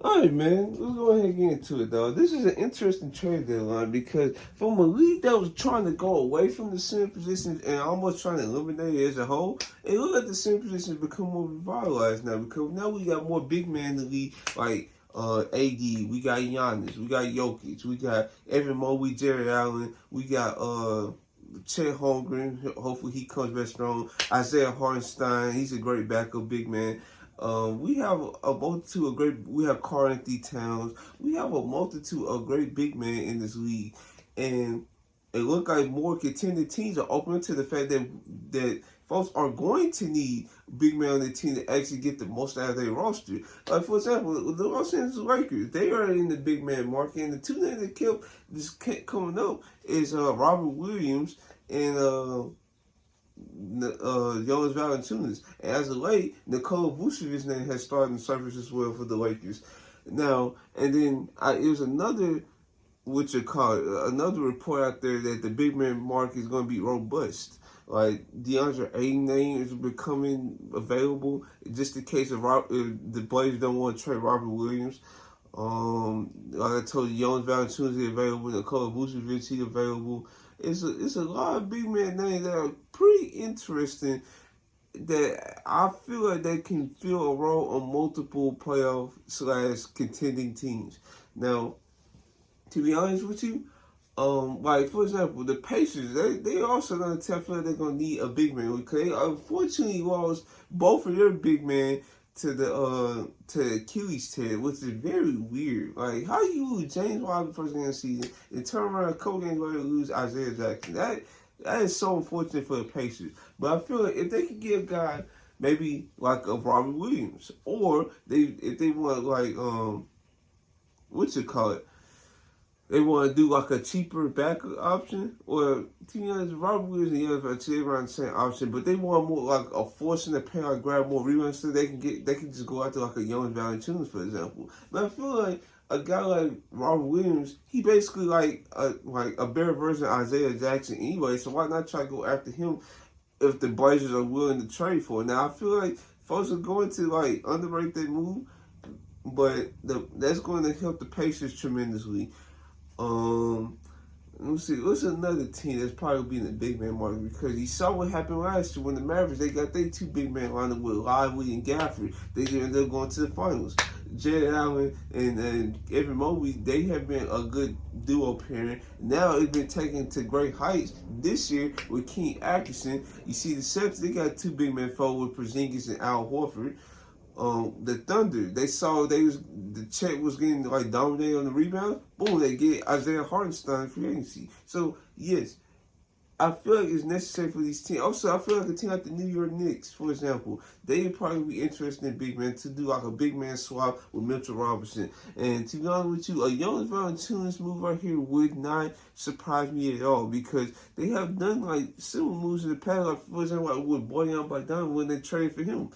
All right, man. Let's go ahead and get into it, though. This is an interesting trade deadline because from a league that was trying to go away from the center positions and almost trying to eliminate it as a whole, it looks like the center positions become more revitalized now because now we got more big men in the league like AD, we got Giannis, we got Jokic, we got Evan Mobley, Jared Allen, we got Chet Holmgren. Hopefully he comes back strong. Isaiah Hartenstein, he's a great backup big man. We have a multitude of great. We have Karl Anthony Towns. We have a multitude of great big men in this league, and it looks like more contending teams are open to the fact that folks are going to need big men on their team to actually get the most out of their roster. Like for example, the Los Angeles Lakers, they are in the big man market, and the two names that kept coming up is Robert Williams and Jonas Valanciunas. And as of late, Nikola Vucevic's name has started to surface as well for the Lakers. Now, and then it was another, another report out there that the big man market is going to be robust. Like DeAndre Ayton name is becoming available, just in case if the Blazers don't want to trade Robert Williams. Like I told you, Jonas Valanciunas is available. Nikola Vucevic is available. It's a lot of big man names that are pretty interesting that I feel like they can fill a role on multiple playoff / contending teams. Now, to be honest with you, like for example, the Pacers, they also gonna feel like they're gonna need a big man because they unfortunately lost both of their big men to Achilles tear, which is very weird. Like how you lose James Wiseman first game of the season and turn around a couple games later lose Isaiah Jackson. That is so unfortunate for the Pacers. But I feel like if they could get a guy maybe like a Robert Williams, or if they want like what you call it, they want to do like a cheaper backup option, or to be honest, Robert Williams and the others are around the same option, but they want more like a forcing the paint, like grab more rebounds so they can just go after like a young Valanciunas, for example. But I feel like a guy like Robert Williams, he basically like a better version of Isaiah Jackson anyway. So why not try to go after him if the Blazers are willing to trade for it? Now I feel like folks are going to like underrate that move, but that's going to help the Pacers tremendously. Let me see. What's another team that's probably being the big man market because you saw what happened last year when the Mavericks they got their two big men lined up with Lively and Gafford. They ended up going to the finals. Jared Allen and Evan Mobley, they have been a good duo pairing. Now it's been taken to great heights this year with King Atkinson. You see the Celtics, they got two big men forward with Porzingis and Al Horford. The Thunder, they saw the check was getting like dominated on the rebound. Boom, they get Isaiah Hartenstein free agency. So yes, I feel like it's necessary for these teams. Also, I feel like a team like the New York Knicks, for example, they would probably be interested in big men to do like a big man swap with Mitchell Robinson. And to be honest with you, a young Valanciunas move right here would not surprise me at all because they have done like similar moves in the past. Like for example, like with Bojan Bogdanovic when they traded for him.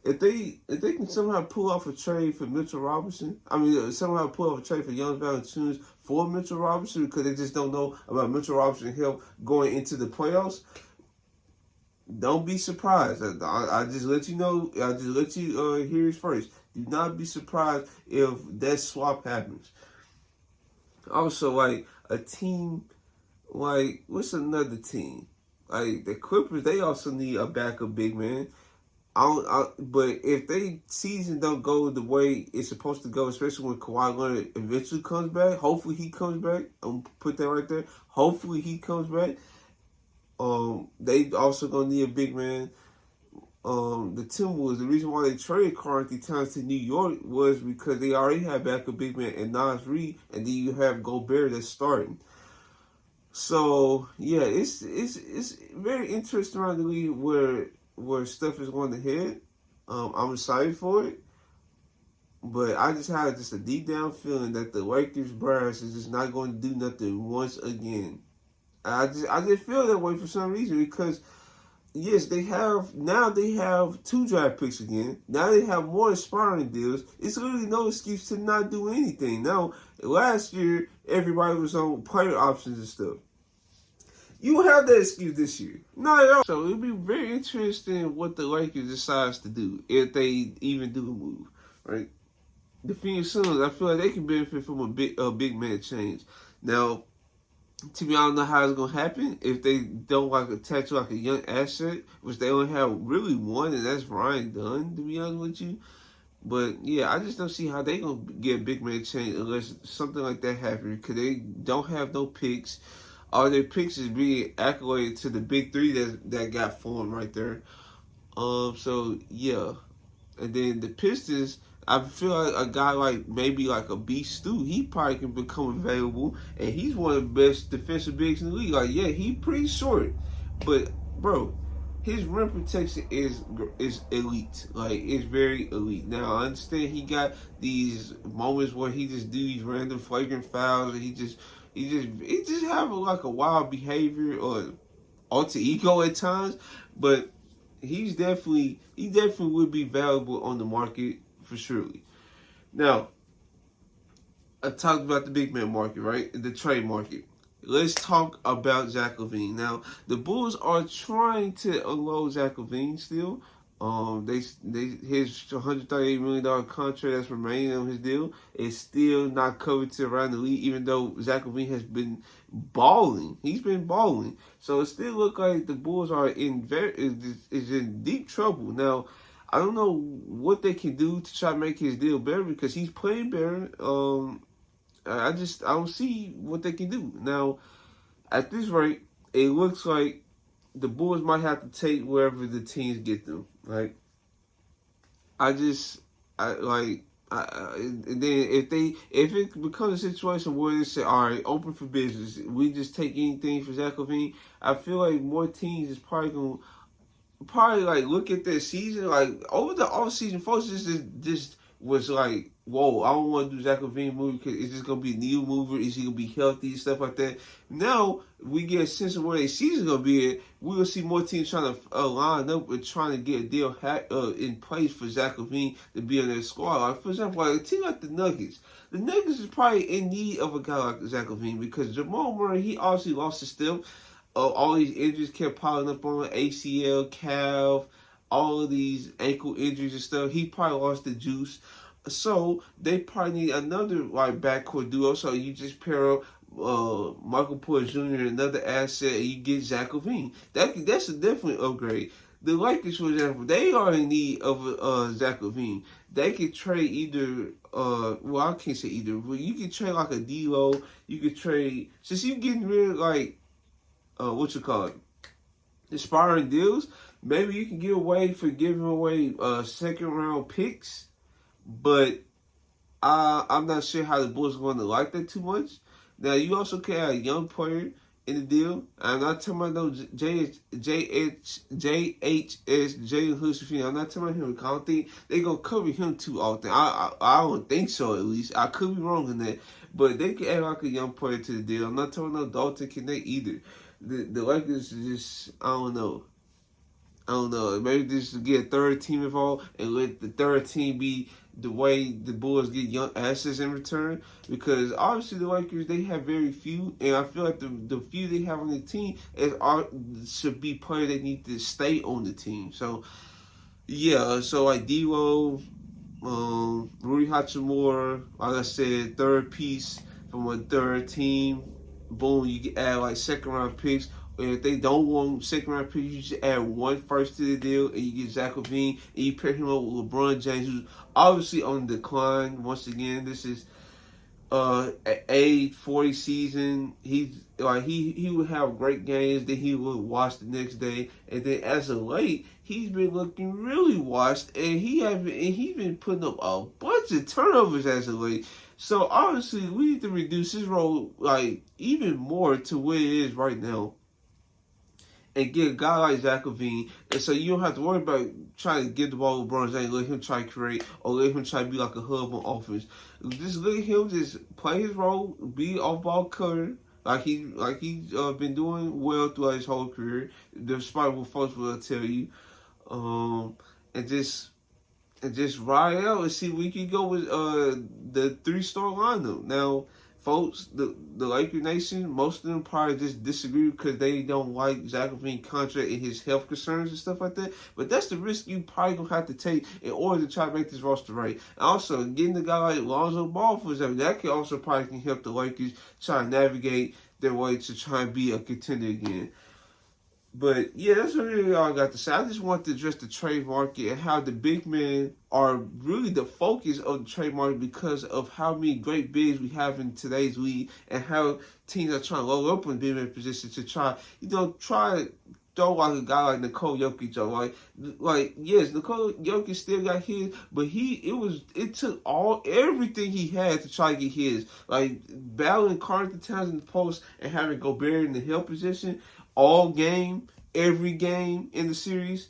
If they can somehow pull off a trade for Mitchell Robinson, somehow pull off a trade for young Valanciunas for Mitchell Robinson because they just don't know about Mitchell Robinson help going into the playoffs, don't be surprised. I just let you know. I just let you hear it first. Do not be surprised if that swap happens. Also, like a team, like what's another team? Like the Clippers, they also need a backup big man. But if they season don't go the way it's supposed to go, especially when Kawhi Leonard eventually comes back, hopefully he comes back. I'm put that right there. Hopefully he comes back. They also gonna need a big man. The Timberwolves, the reason why they traded Karl Anthony Towns to New York was because they already had backup big man and Nas Reed, and then you have Gobert that's starting. So yeah, it's very interesting around the league where stuff is going to head. I'm excited for it. But I just had a deep down feeling that the Lakers brass is just not going to do nothing once again. I just feel that way for some reason because yes, they have 2 draft picks again. Now they have more expiring deals. It's really no excuse to not do anything. Now, last year everybody was on player options and stuff. You will have that excuse this year. Not at all. So it'll be very interesting what the Lakers decides to do if they even do a move, right? the Phoenix Suns, I feel like they can benefit from a big man change. Now, to me, I don't know how it's gonna happen if they don't like attach like a young asset, which they only have really one, and that's Ryan Dunn. To be honest with you, but yeah, I just don't see how they gonna get a big man change unless something like that happens. Because they don't have no picks. All their picks is being accoladed to the big three that got formed right there. So yeah, and then the Pistons, I feel like a guy like maybe like a Beast Stew, he probably can become available, and he's one of the best defensive bigs in the league. Like, yeah, he pretty short, but bro, his rim protection is elite. Like, it's very elite. Now I understand he got these moments where he just do these random flagrant fouls, and he just have like a wild behavior or alter ego at times, but he definitely would be valuable on the market for surely. Now, I talked about the big man market, right? The trade market. Let's talk about Zach LaVine. Now, the Bulls are trying to unload Zach LaVine still. His $138 million contract that's remaining on his deal is still not covered around the league, even though Zach LaVine has been balling. He's been balling, so it still looks like the Bulls are is in deep trouble now. I don't know what they can do to try to make his deal better because he's playing better. I don't see what they can do now. At this rate, it looks like the Bulls might have to take wherever the teams get them. Like, and then if it becomes a situation where they say, all right, open for business, we just take anything for Zach LaVine, I feel like more teams is probably like look at their season like over the off season. Folks just was like, whoa, I don't want to do Zach LaVine movie because it's just gonna be a new mover. Is he gonna be healthy, stuff like that? Now we get a sense of where their season's gonna be at. We will see more teams trying to line up and trying to get a deal in place for Zach LaVine to be on their squad. Like, for example, like a team like the Nuggets. The Nuggets is probably in need of a guy like Zach LaVine because Jamal Murray, he obviously lost his step. All these injuries kept piling up on ACL, calf, all of these ankle injuries and stuff. He probably lost the juice. So they probably need another like backcourt duo. So you just pair up Michael Porter Jr. another asset, and you get Zach LaVine. That's a definitely upgrade. The Lakers, for example, they are in need of Zach LaVine. They could trade either. Well, I can't say either, but you could trade like a D'Lo. You could trade since you getting rid of like what you call it, inspiring deals. Maybe you can give away for giving away second round picks, but I'm not sure how the Bulls are going to like that too much. Now you also can have a young player in the deal. I'm not talking about no JHS Jalen Hood. I'm not talking about him. I don't think they're gonna cover him too often. I don't think so. At least I could be wrong in that, but they can add like a young player to the deal. I'm not talking about no Dalton Connect either. The Lakers just I don't know. Maybe just get a third team involved and let the third team be the way the Bulls get young assets in return. Because obviously the Lakers, they have very few, and I feel like the few they have on the team should be players that need to stay on the team. So yeah, so like D'Lo, Rudy Hachimura, like I said, third piece from a third team. Boom, you can add like second round picks. And if they don't want second round picks, you just add one first to the deal, and you get Zach LaVine, and you pair him up with LeBron James, who's obviously on the decline. Once again, this is age 40 season. He would have great games, then he would watch the next day, and then as of late, he's been looking really washed, and he's been putting up a bunch of turnovers as of late. So obviously, we need to reduce his role like even more to where it is right now, and get a guy like Zach LaVine, and so you don't have to worry about trying to get the ball to LeBron James, let him try to create, or let him try to be like a hub on offense. Just let him just play his role, be off-ball cutter, like he's been doing well throughout his whole career, despite what folks will tell you, and just ride out and see we can go with the 3-star lineup. Now, folks, the Laker Nation, most of them probably just disagree because they don't like Zach LaVine's contract and his health concerns and stuff like that. But that's the risk you probably gonna have to take in order to try to make this roster right. And also, getting a guy like Lonzo Ball, for example, that can also probably can help the Lakers try to navigate their way to try and be a contender again. But yeah, that's really all I got to say. I just want to address the trade market and how the big men are really the focus of the trade market because of how many great bigs we have in today's league and how teams are trying to load up in big man position to try to throw like a guy like Nikola Jokic or like yes, Nikola Jokic still got his, but it took everything he had to try to get his. Like battling Karl Towns in the post and having Gobert in the help position all game, every game in the series.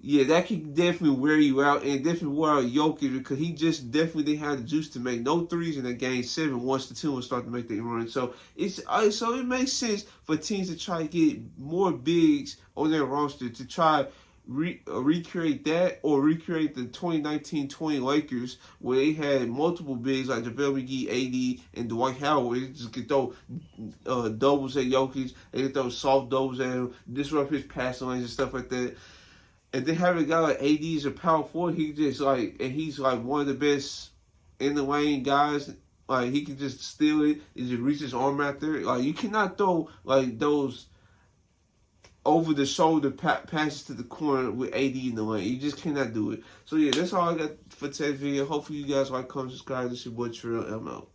Yeah, that can definitely wear you out and definitely wear out Jokic because he just definitely didn't have the juice to make no threes in that game 7 once the team would start to make their run. So it makes sense for teams to try to get more bigs on their roster to try recreate that or recreate the 2019-20 Lakers where they had multiple bigs like JaVale McGee, AD, and Dwight Howard. They just could throw doubles at Jokic, they could throw soft doubles at him, disrupt his passing lanes and stuff like that. And then having a guy like AD as a power forward, he's like one of the best in the lane guys. Like he can just steal it, he just reach his arm out there. Like you cannot throw like those over the shoulder passes to the corner with AD in the lane. You just cannot do it. So yeah, that's all I got for today's video. Hopefully you guys like, comment, subscribe. This is your boy Trill. I'm out.